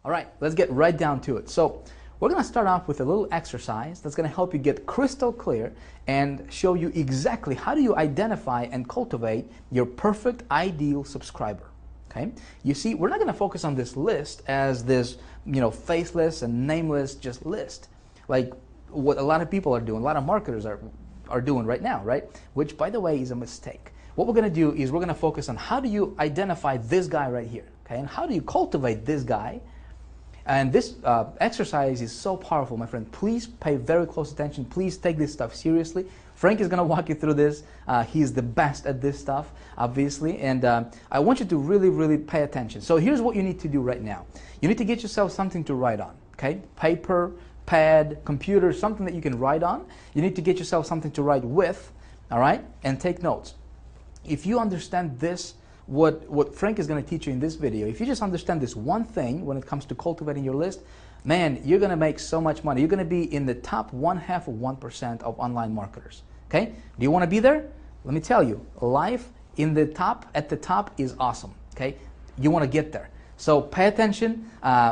All right, let's get right down to it. So we're going to start off with a little exercise that's going to help you get crystal clear and show you exactly how do you identify and cultivate your perfect ideal subscriber. Okay? You see, we're not going to focus on this list as this, faceless and nameless just list, like what a lot of people are doing, a lot of marketers are doing right now, right? Which, by the way, is a mistake. What we're going to do is we're going to focus on how do you identify this guy right here, okay? And how do you cultivate this guy? And this exercise is so powerful, my friend. Please pay very close attention. Please take this stuff seriously. Frank is going to walk you through this. He's the best at this stuff, obviously. And I want you to really, really pay attention. So here's what you need to do right now. You need to get yourself something to write on, okay? Paper, pad, computer, something that you can write on. You need to get yourself something to write with, all right? And take notes. If you understand this, what Frank is going to teach you in this video, if you just understand this one thing when it comes to cultivating your list, man, you're going to make so much money. You're going to be in the top 0.5 of 1% of online marketers. Okay? Do you want to be there? Let me tell you, life at the top is awesome. Okay? You want to get there. So pay attention.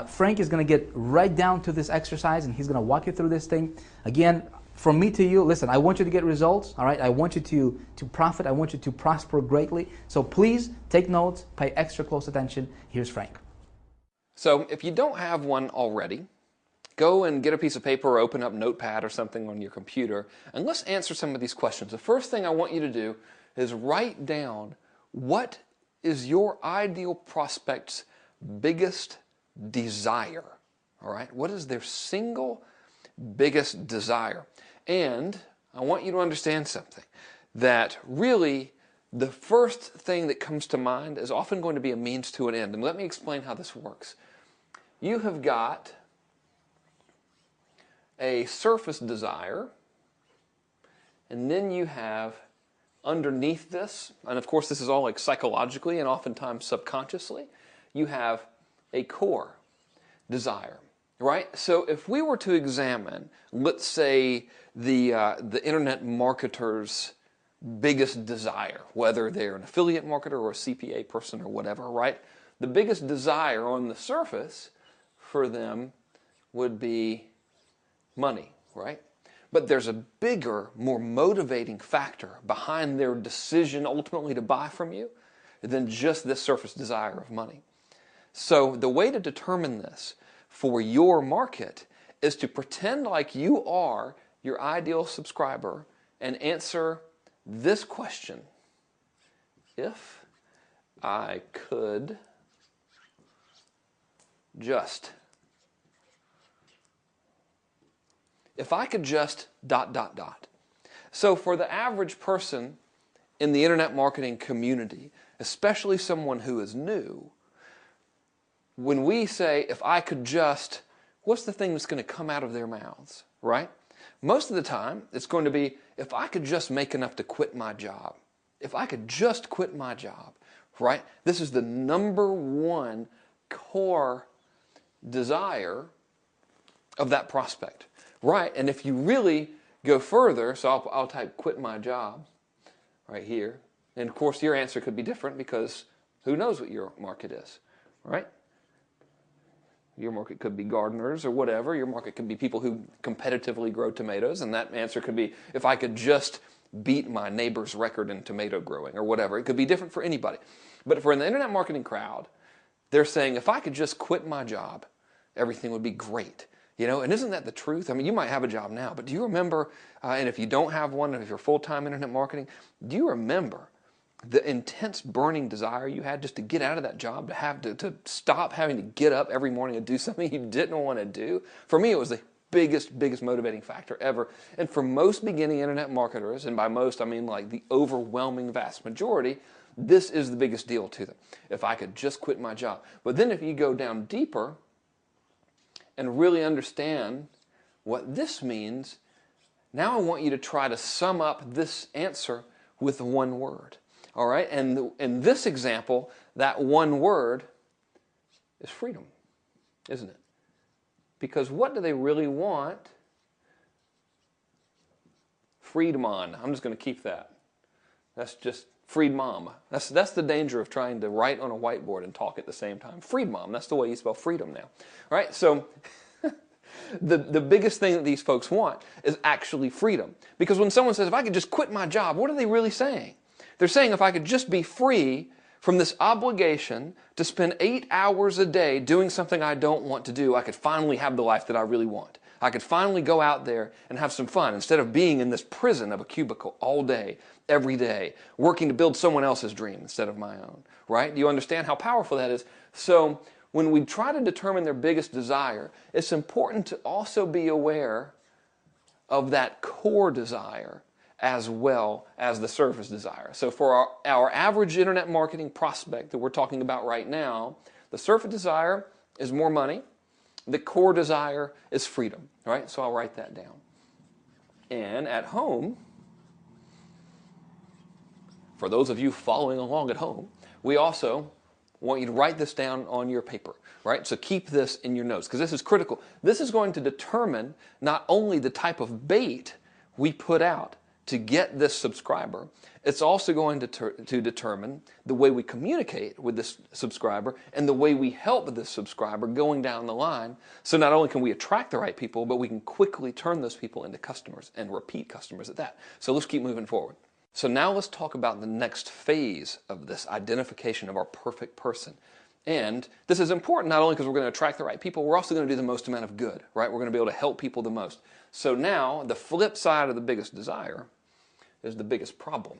Frank is going to get right down to this exercise and he's going to walk you through this thing. Again, from me to you, listen, I want you to get results, all right? I want you to profit. I want you to prosper greatly. So please take notes, pay extra close attention. Here's Frank. So if you don't have one already, go and get a piece of paper or open up Notepad or something on your computer, and let's answer some of these questions. The first thing I want you to do is write down what is your ideal prospect's biggest desire, all right? What is their single biggest desire? And I want you to understand something, that really the first thing that comes to mind is often going to be a means to an end. And let me explain how this works. You have got a surface desire, and then you have underneath this, and of course this is all like psychologically and oftentimes subconsciously, you have a core desire. Right? So if we were to examine, let's say, the internet marketer's biggest desire, whether they're an affiliate marketer or a CPA person or whatever, right? The biggest desire on the surface for them would be money, right? But there's a bigger, more motivating factor behind their decision ultimately to buy from you than just this surface desire of money. So the way to determine this for your market is to pretend like you are your ideal subscriber and answer this question. If I could just dot, dot, dot. So for the average person in the internet marketing community, especially someone who is new, when we say, if I could just, what's the thing that's going to come out of their mouths, right? Most of the time, it's going to be, if I could just make enough to quit my job. If I could just quit my job, right? This is the number one core desire of that prospect, right? And if you really go further, so I'll type quit my job right here. And of course, your answer could be different because who knows what your market is, right? Your market could be gardeners or whatever. Your market could be people who competitively grow tomatoes, and that answer could be, if I could just beat my neighbor's record in tomato growing or whatever. It could be different for anybody. But for the internet marketing crowd, they're saying, if I could just quit my job, everything would be great. And isn't that the truth? I mean, you might have a job now, but do you remember, and if you don't have one, and if you're full-time internet marketing, do you remember the intense burning desire you had just to get out of that job, to stop having to get up every morning and do something you didn't want to do? For me, it was the biggest motivating factor ever. And for most beginning internet marketers, and by most I mean like the overwhelming vast majority, this is the biggest deal to them. If I could just quit my job. But then if you go down deeper and really understand what this means, now I want you to try to sum up this answer with one word. All right, and in this example, that one word is freedom, isn't it? Because what do they really want? Freedom on. I'm just going to keep that. That's just Freed mom. That's the danger of trying to write on a whiteboard and talk at the same time. Freed mom. That's the way you spell freedom now. Right? So the biggest thing that these folks want is actually freedom. Because when someone says, if I could just quit my job, what are they really saying? They're saying if I could just be free from this obligation to spend 8 hours a day doing something I don't want to do, I could finally have the life that I really want. I could finally go out there and have some fun instead of being in this prison of a cubicle all day, every day, working to build someone else's dream instead of my own, right? Do you understand how powerful that is? So when we try to determine their biggest desire, it's important to also be aware of that core desire as well as the surface desire. So for our average internet marketing prospect that we're talking about right now, the surface desire is more money. The core desire is freedom, right? So I'll write that down. And at home, for those of you following along at home, we also want you to write this down on your paper, right? So keep this in your notes because this is critical. This is going to determine not only the type of bait we put out to get this subscriber, it's also going to determine the way we communicate with this subscriber and the way we help this subscriber going down the line. So not only can we attract the right people, but we can quickly turn those people into customers and repeat customers at that. So let's keep moving forward. So now let's talk about the next phase of this identification of our perfect person. And this is important not only because we're going to attract the right people, we're also going to do the most amount of good, right? We're going to be able to help people the most. So now the flip side of the biggest desire is the biggest problem.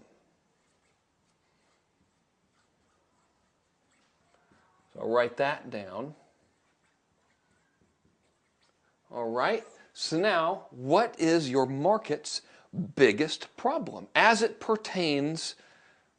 So I'll write that down. All right. So now, what is your market's biggest problem as it pertains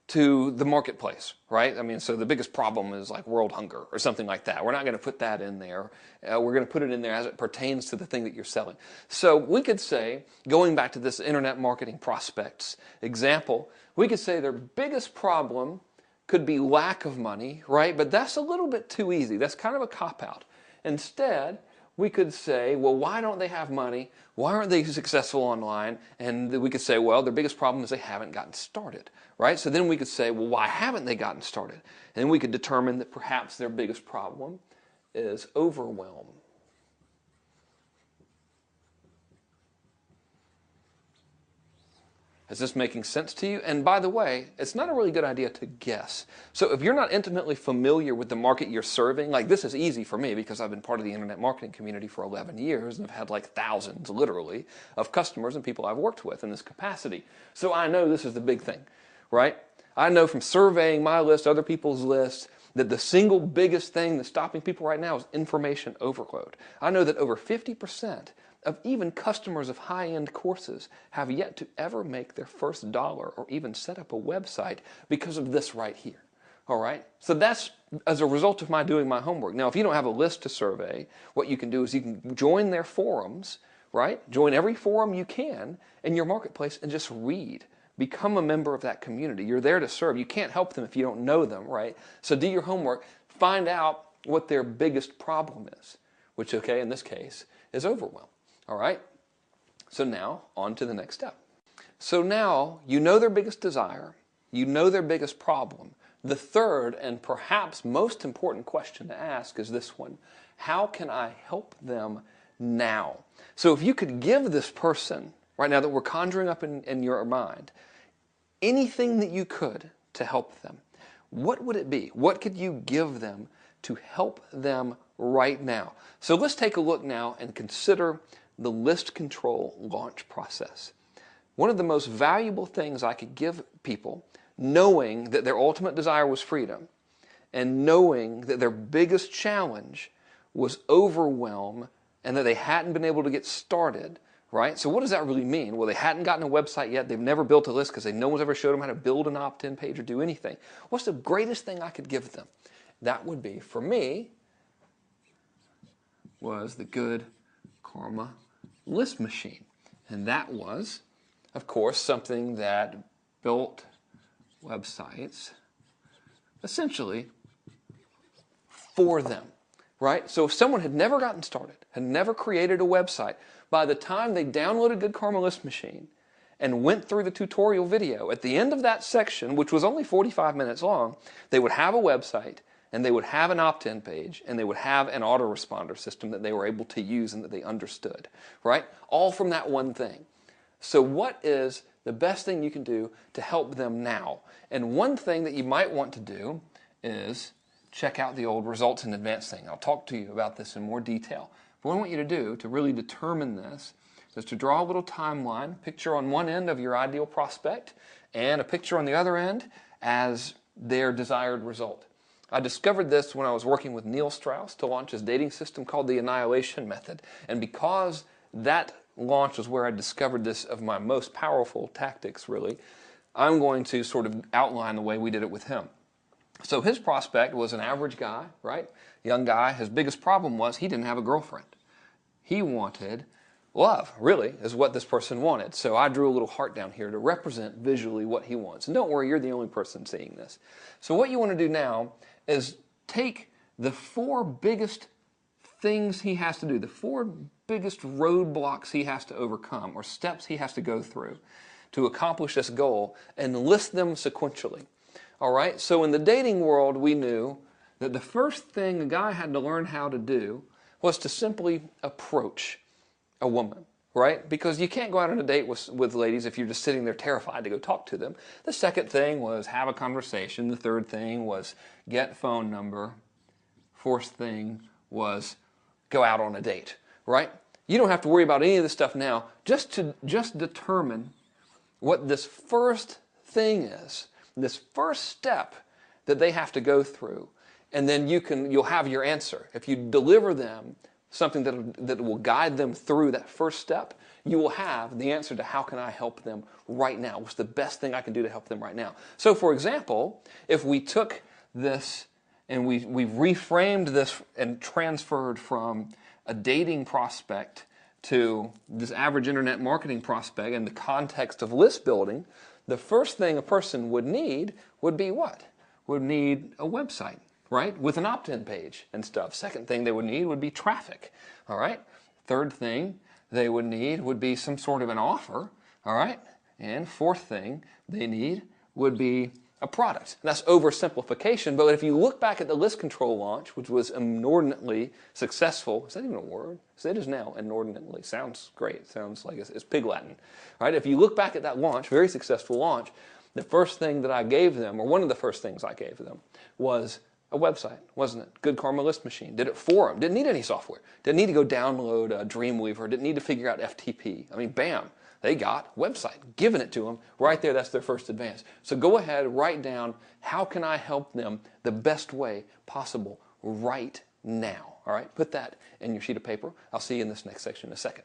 to the marketplace, right? I mean, so the biggest problem is like world hunger or something like that. We're not going to put that in there. We're going to put it in there as it pertains to the thing that you're selling. So we could say, going back to this internet marketing prospects example, we could say their biggest problem could be lack of money, right? But that's a little bit too easy. That's kind of a cop-out. Instead, we could say, well, why don't they have money? Why aren't they successful online? And we could say, well, their biggest problem is they haven't gotten started, right? So then we could say, well, why haven't they gotten started? And then we could determine that perhaps their biggest problem is overwhelm. Is this making sense to you? And by the way, it's not a really good idea to guess. So if you're not intimately familiar with the market you're serving, like this is easy for me because I've been part of the internet marketing community for 11 years and I've had like thousands, literally, of customers and people I've worked with in this capacity. So I know this is the big thing, right? I know from surveying my list, other people's lists, that the single biggest thing that's stopping people right now is information overload. I know that over 50% of even customers of high-end courses have yet to ever make their first dollar or even set up a website because of this right here. All right? So that's as a result of my doing my homework. Now, if you don't have a list to survey, what you can do is you can join their forums, right? Join every forum you can in your marketplace and just read. Become a member of that community. You're there to serve. You can't help them if you don't know them, right? So do your homework. Find out what their biggest problem is, which, okay, in this case, is overwhelm. All right? So now, on to the next step. So now, you know their biggest desire. You know their biggest problem. The third and perhaps most important question to ask is this one. How can I help them now? So if you could give this person, right now that we're conjuring up in your mind, anything that you could to help them, what would it be? What could you give them to help them right now? So let's take a look now and consider the list control launch process. One of the most valuable things I could give people, knowing that their ultimate desire was freedom, and knowing that their biggest challenge was overwhelm and that they hadn't been able to get started, right? So what does that really mean? Well, they hadn't gotten a website yet. They've never built a list because no one's ever showed them how to build an opt-in page or do anything. What's the greatest thing I could give them? That would be, for me, was the Good Karma List Machine. And that was, of course, something that built websites essentially for them, right? So if someone had never gotten started, had never created a website, by the time they downloaded Good Karma List Machine and went through the tutorial video, at the end of that section, which was only 45 minutes long, they would have a website, and they would have an opt-in page, and they would have an autoresponder system that they were able to use and that they understood, right? All from that one thing. So what is the best thing you can do to help them now? And one thing that you might want to do is check out the old results in advance thing. I'll talk to you about this in more detail. But what I want you to do to really determine this is to draw a little timeline, picture on one end of your ideal prospect, and a picture on the other end as their desired result. I discovered this when I was working with Neil Strauss to launch his dating system called the Annihilation Method. And because that launch was where I discovered this of my most powerful tactics, really, I'm going to sort of outline the way we did it with him. So his prospect was an average guy, right? Young guy. His biggest problem was he didn't have a girlfriend. He wanted love, really, is what this person wanted. So I drew a little heart down here to represent visually what he wants. And don't worry, you're the only person seeing this. So what you want to do now is take the 4 biggest things he has to do, the 4 biggest roadblocks he has to overcome, or steps he has to go through to accomplish this goal, and list them sequentially. All right, so in the dating world, we knew that the first thing a guy had to learn how to do was to simply approach a woman, right? Because you can't go out on a date with ladies if you're just sitting there terrified to go talk to them. The second thing was have a conversation. The third thing was get phone number. Fourth thing was go out on a date, right? You don't have to worry about any of this stuff now. Just determine what this first thing is, this first step that they have to go through, and then you'll have your answer. If you deliver them something that will guide them through that first step, you will have the answer to how can I help them right now? What's the best thing I can do to help them right now? So for example, if we took this and we reframed this and transferred from a dating prospect to this average internet marketing prospect in the context of list building, the first thing a person would need would be what? Would need a website, right? With an opt-in page and stuff. Second thing they would need would be traffic, all right? Third thing they would need would be some sort of an offer, all right? And fourth thing they need would be a product. And that's oversimplification, but if you look back at the list control launch, which was inordinately successful, is that even a word? So it is now, inordinately. Sounds great. Sounds like it's pig Latin, right? If you look back at that launch, very successful launch, the first thing that I gave them, or one of the first things I gave them, was a website, wasn't it? Good Karma List Machine. Did it for them. Didn't need any software. Didn't need to go download Dreamweaver. Didn't need to figure out FTP. I mean, bam. They got a website, giving it to them right there. That's their first advance. So go ahead, write down how can I help them the best way possible right now. All right, put that in your sheet of paper. I'll see you in this next section in a second.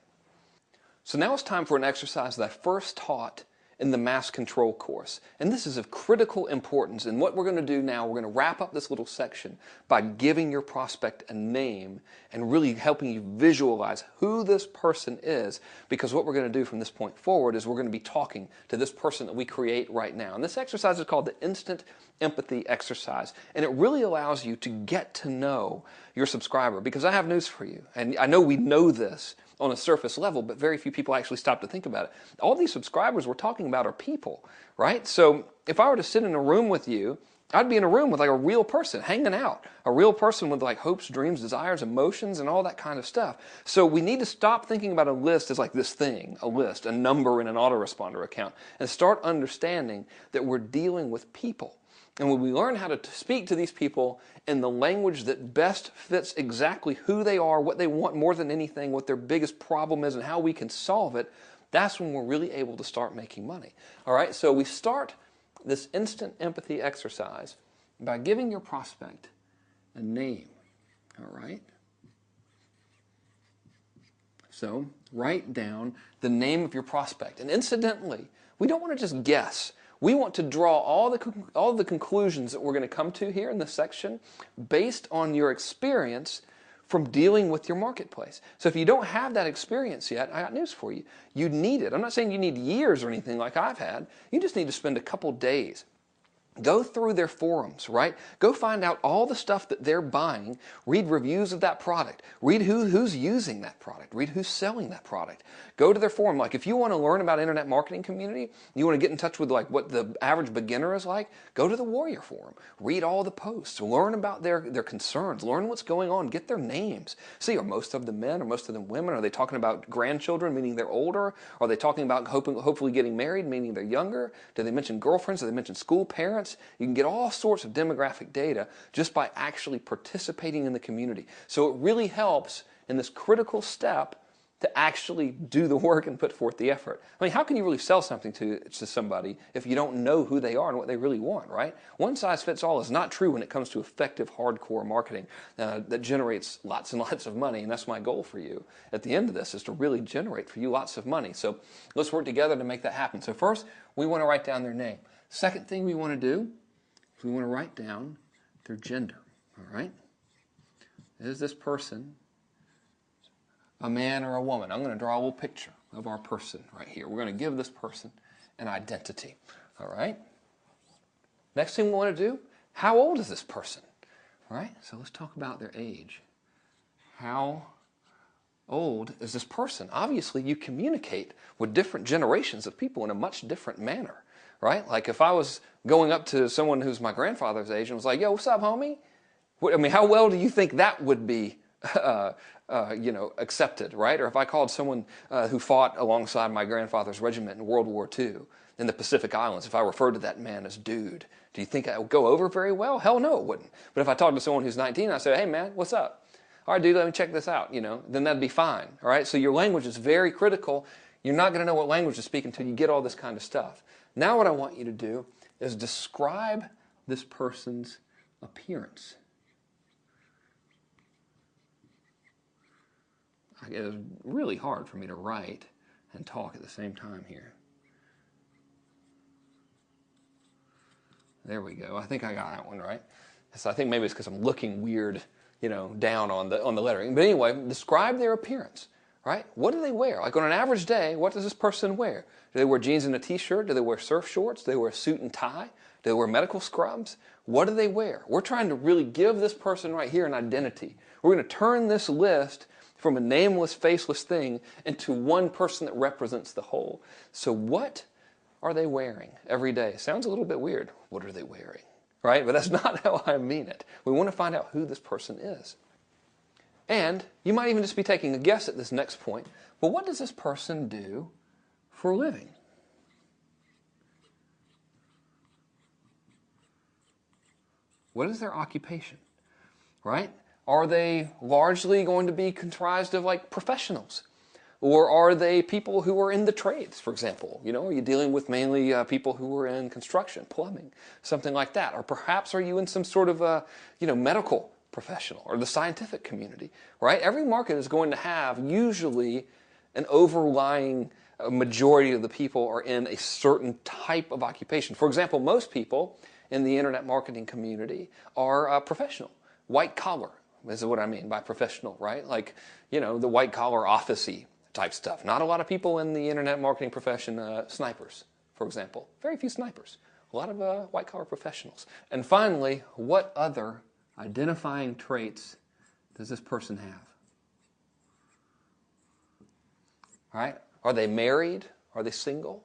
So now it's time for an exercise that I first taught in the Mass Control course. And this is of critical importance. And what we're going to do now, we're going to wrap up this little section by giving your prospect a name and really helping you visualize who this person is. Because what we're going to do from this point forward is we're going to be talking to this person that we create right now. And this exercise is called the Instant Empathy Exercise. And it really allows you to get to know your subscriber. Because I have news for you. And I know we know this on a surface level, but very few people actually stop to think about it. All these subscribers we're talking about are people, right? So if I were to sit in a room with you, I'd be in a room with like a real person hanging out, a real person with like hopes, dreams, desires, emotions, and all that kind of stuff. So we need to stop thinking about a list as like this thing, a list, a number in an autoresponder account, and start understanding that we're dealing with people. And when we learn how to speak to these people in the language that best fits exactly who they are, what they want more than anything, what their biggest problem is, and how we can solve it, that's when we're really able to start making money. All right, so we start this instant empathy exercise by giving your prospect a name. All right? So write down the name of your prospect. And incidentally, we don't want to just guess. We want to draw all the conclusions that we're going to come to here in this section based on your experience from dealing with your marketplace. So if you don't have that experience yet, I got news for you. You need it. I'm not saying you need years or anything like I've had. You just need to spend a couple days Go through their forums, right? Go find out all the stuff that they're buying. Read reviews of that product. Read who's using that product. Read who's selling that product. Go to their forum. Like if you want to learn about internet marketing community, you want to get in touch with like what the average beginner is like, go to the Warrior Forum. Read all the posts. Learn about their concerns. Learn what's going on. Get their names. See, are most of them men? Are most of them women? Are they talking about grandchildren, meaning they're older? Are they talking about hopefully getting married, meaning they're younger? Do they mention girlfriends? Do they mention school parents? You can get all sorts of demographic data just by actually participating in the community. So it really helps in this critical step to actually do the work and put forth the effort. I mean, how can you really sell something to somebody if you don't know who they are and what they really want, right? One size fits all is not true when it comes to effective hardcore marketing that generates lots and lots of money, and that's my goal for you at the end of this, is to really generate for you lots of money. So let's work together to make that happen. So first, we want to write down their name. Second thing we want to do is we want to write down their gender, all right? Is this person a man or a woman? I'm going to draw a little picture of our person right here. We're going to give this person an identity, all right? Next thing we want to do, how old is this person, all right? So let's talk about their age. How old is this person? Obviously, you communicate with different generations of people in a much different manner. Right? Like if I was going up to someone who's my grandfather's age and was like, yo, what's up, homie? I mean, how well do you think that would be, accepted, right? Or if I called someone who fought alongside my grandfather's regiment in World War II in the Pacific Islands, if I referred to that man as dude, do you think that would go over very well? Hell no, it wouldn't. But if I talked to someone who's 19, I said, hey, man, what's up? All right, dude, let me check this out, then that'd be fine, all right? So your language is very critical. You're not going to know what language to speak until you get all this kind of stuff. Now what I want you to do is describe this person's appearance. It is really hard for me to write and talk at the same time here. There we go. I think I got that one right. So I think maybe it's because I'm looking weird, down on the lettering. But anyway, describe their appearance. Right? What do they wear? Like on an average day, what does this person wear? Do they wear jeans and a t-shirt? Do they wear surf shorts? Do they wear a suit and tie? Do they wear medical scrubs? What do they wear? We're trying to really give this person right here an identity. We're going to turn this list from a nameless, faceless thing into one person that represents the whole. So what are they wearing every day? Sounds a little bit weird. What are they wearing? Right? But that's not how I mean it. We want to find out who this person is. And you might even just be taking a guess at this next point, but what does this person do for a living? What is their occupation? Right? Are they largely going to be comprised of like professionals? Or are they people who are in the trades, for example? Are you dealing with mainly people who are in construction, plumbing, something like that? Or perhaps are you in some sort of, medical professional or the scientific community, right? Every market is going to have usually an overlying majority of the people are in a certain type of occupation. For example, most people in the internet marketing community are professional, white collar. This is what I mean by professional, right? Like, the white collar office-y type stuff. Not a lot of people in the internet marketing profession, snipers, for example. Very few snipers. A lot of white collar professionals. And finally, what other identifying traits does this person have? All right? Are they married? Are they single?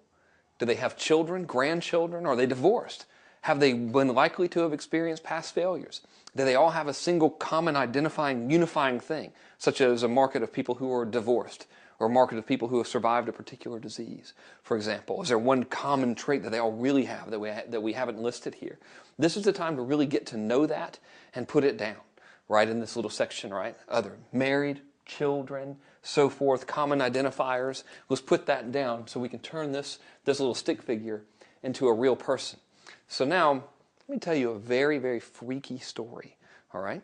Do they have children, grandchildren? Are they divorced? Have they been likely to have experienced past failures? Do they all have a single common identifying, unifying thing, such as a market of people who are divorced or a market of people who have survived a particular disease, for example? Is there one common trait that they all really have that we haven't listed here? This is the time to really get to know that and put it down, right, in this little section, right? Other married, children, so forth, common identifiers. Let's put that down so we can turn this little stick figure into a real person. So now, let me tell you a very, very freaky story, all right?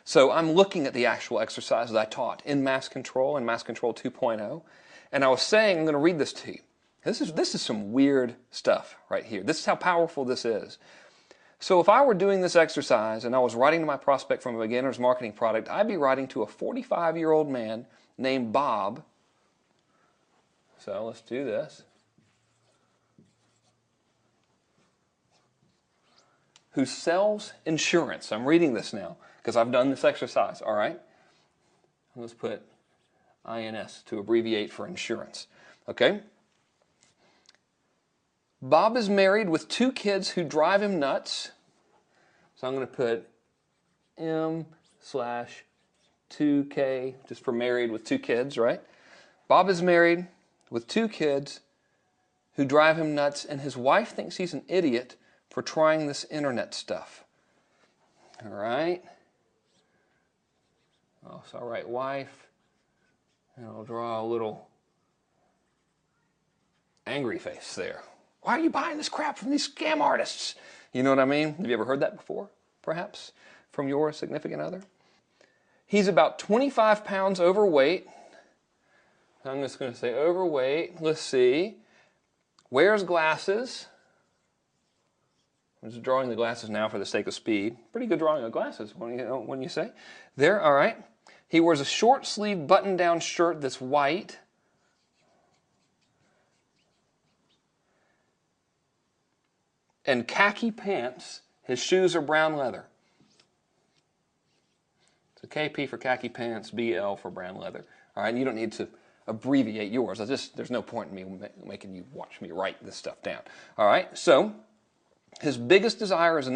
So I'm looking at the actual exercise that I taught in Mass Control and Mass Control 2.0, and I was saying, I'm going to read this to you. This is some weird stuff right here. This is how powerful this is. So if I were doing this exercise and I was writing to my prospect from a beginner's marketing product, I'd be writing to a 45-year-old man named Bob. So let's do this. who sells insurance. I'm reading this now because I've done this exercise, all right? Let's put INS to abbreviate for insurance, okay? Bob is married with 2 kids who drive him nuts. So I'm going to put M/2K, just for married with 2 kids, right? Bob is married with 2 kids who drive him nuts, and his wife thinks he's an idiot for trying this internet stuff. All right? Oh, so I'll write wife, and I'll draw a little angry face there. Why are you buying this crap from these scam artists? You know what I mean? Have you ever heard that before, perhaps, from your significant other? He's about 25 pounds overweight. I'm just going to say overweight. Let's see. Wears glasses. I'm just drawing the glasses now for the sake of speed. Pretty good drawing of glasses, when you say. There, all right. He wears a short-sleeved button-down shirt that's white. And khaki pants. His shoes are brown leather. So KP for khaki pants, BL for brown leather. All right, and you don't need to abbreviate yours. There's no point in me making you watch me write this stuff down. All right, so his biggest desire is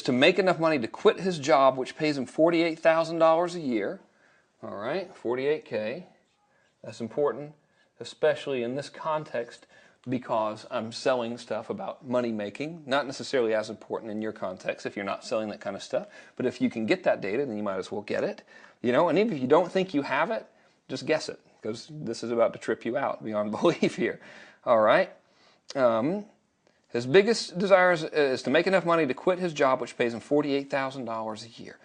to make enough money to quit his job, which pays him $48,000 a year. All right, 48K. That's important, especially in this context, because I'm selling stuff about money making, not necessarily as important in your context if you're not selling that kind of stuff. But if you can get that data, then you might as well get it. You know, and even if you don't think you have it, just guess it, because this is about to trip you out beyond belief here. All right. His biggest desire is to make enough money to quit his job, which pays him $48,000 a year.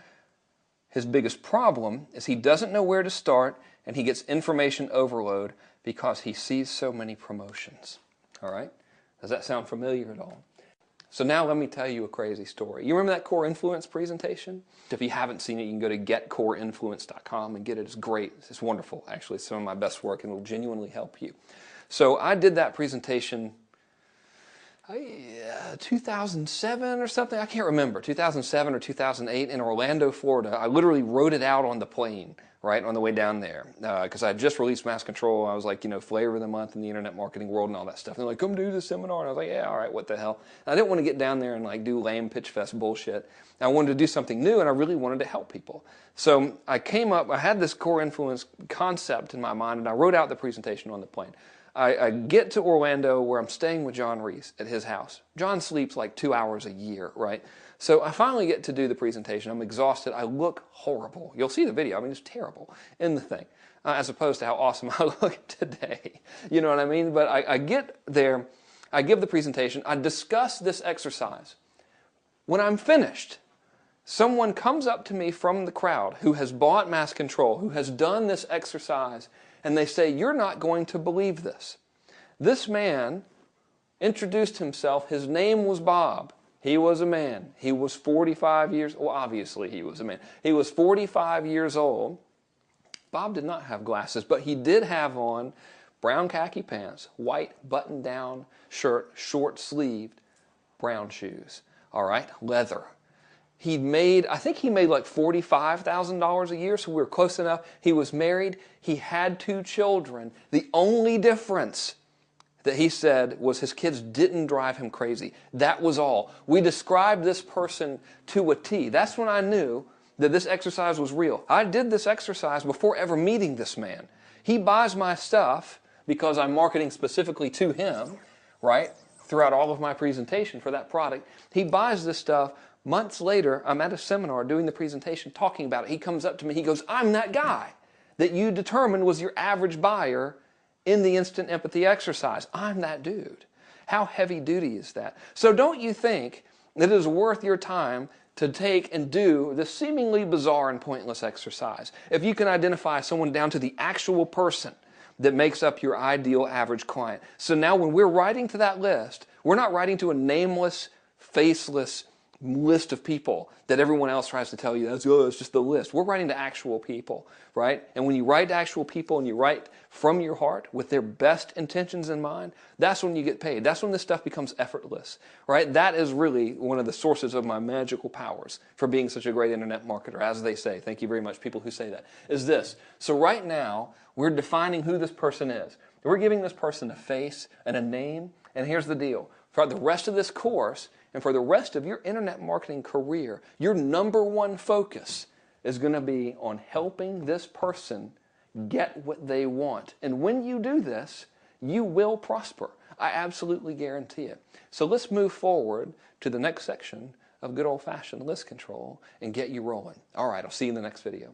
His biggest problem is he doesn't know where to start, and he gets information overload because he sees so many promotions. All right? Does that sound familiar at all? So now let me tell you a crazy story. You remember that Core Influence presentation? If you haven't seen it, you can go to getcoreinfluence.com and get it. It's great. It's wonderful, actually. It's some of my best work, and it will genuinely help you. So I did that presentation 2007 or something. I can't remember. 2007 or 2008 in Orlando, Florida. I literally wrote it out on the plane, right, on the way down there, because I had just released Mass Control. I was like, you know, flavor of the month in the internet marketing world and all that stuff. And they're like, come do this seminar. And I was like, yeah, all right, what the hell? And I didn't want to get down there and like do lame pitch fest bullshit. I wanted to do something new, and I really wanted to help people. So I came up, I had this Core Influence concept in my mind, and I wrote out the presentation on the plane. I get to Orlando, where I'm staying with John Reese at his house. John sleeps like 2 hours a year, right? So I finally get to do the presentation. I'm exhausted. I look horrible. You'll see the video. I mean, it's terrible in the thing, as opposed to how awesome I look today. You know what I mean? But I get there. I give the presentation. I discuss this exercise. When I'm finished, someone comes up to me from the crowd who has bought Mass Control, who has done this exercise, and they say, you're not going to believe this. This man introduced himself. His name was Bob. He was a man. He was 45 years old. Well, obviously he was a man. He was 45 years old. Bob did not have glasses, but he did have on brown khaki pants, white button-down shirt, short-sleeved, brown shoes. All right, leather. I think he made like $45,000 a year, so we were close enough. He was married. He had 2 children. The only difference that he said was his kids didn't drive him crazy. That was all. We described this person to a T. That's when I knew that this exercise was real. I did this exercise before ever meeting this man. He buys my stuff because I'm marketing specifically to him, right, throughout all of my presentation for that product. He buys this stuff. Months later, I'm at a seminar doing the presentation, talking about it. He comes up to me. He goes, I'm that guy that you determined was your average buyer in the instant empathy exercise. I'm that dude. How heavy duty is that? So don't you think that it is worth your time to take and do this seemingly bizarre and pointless exercise? If you can identify someone down to the actual person that makes up your ideal average client. So now when we're writing to that list, we're not writing to a nameless, faceless list of people that everyone else tries to tell you, it's just the list. We're writing to actual people, right? And when you write to actual people and you write from your heart with their best intentions in mind, that's when you get paid. That's when this stuff becomes effortless, right? That is really one of the sources of my magical powers for being such a great internet marketer, as they say. Thank you very much, people who say that, is this. So right now, we're defining who this person is. We're giving this person a face and a name, and here's the deal. For the rest of this course, and for the rest of your internet marketing career, your number one focus is going to be on helping this person get what they want. And when you do this, you will prosper. I absolutely guarantee it. So let's move forward to the next section of good old-fashioned list control and get you rolling. All right, I'll see you in the next video.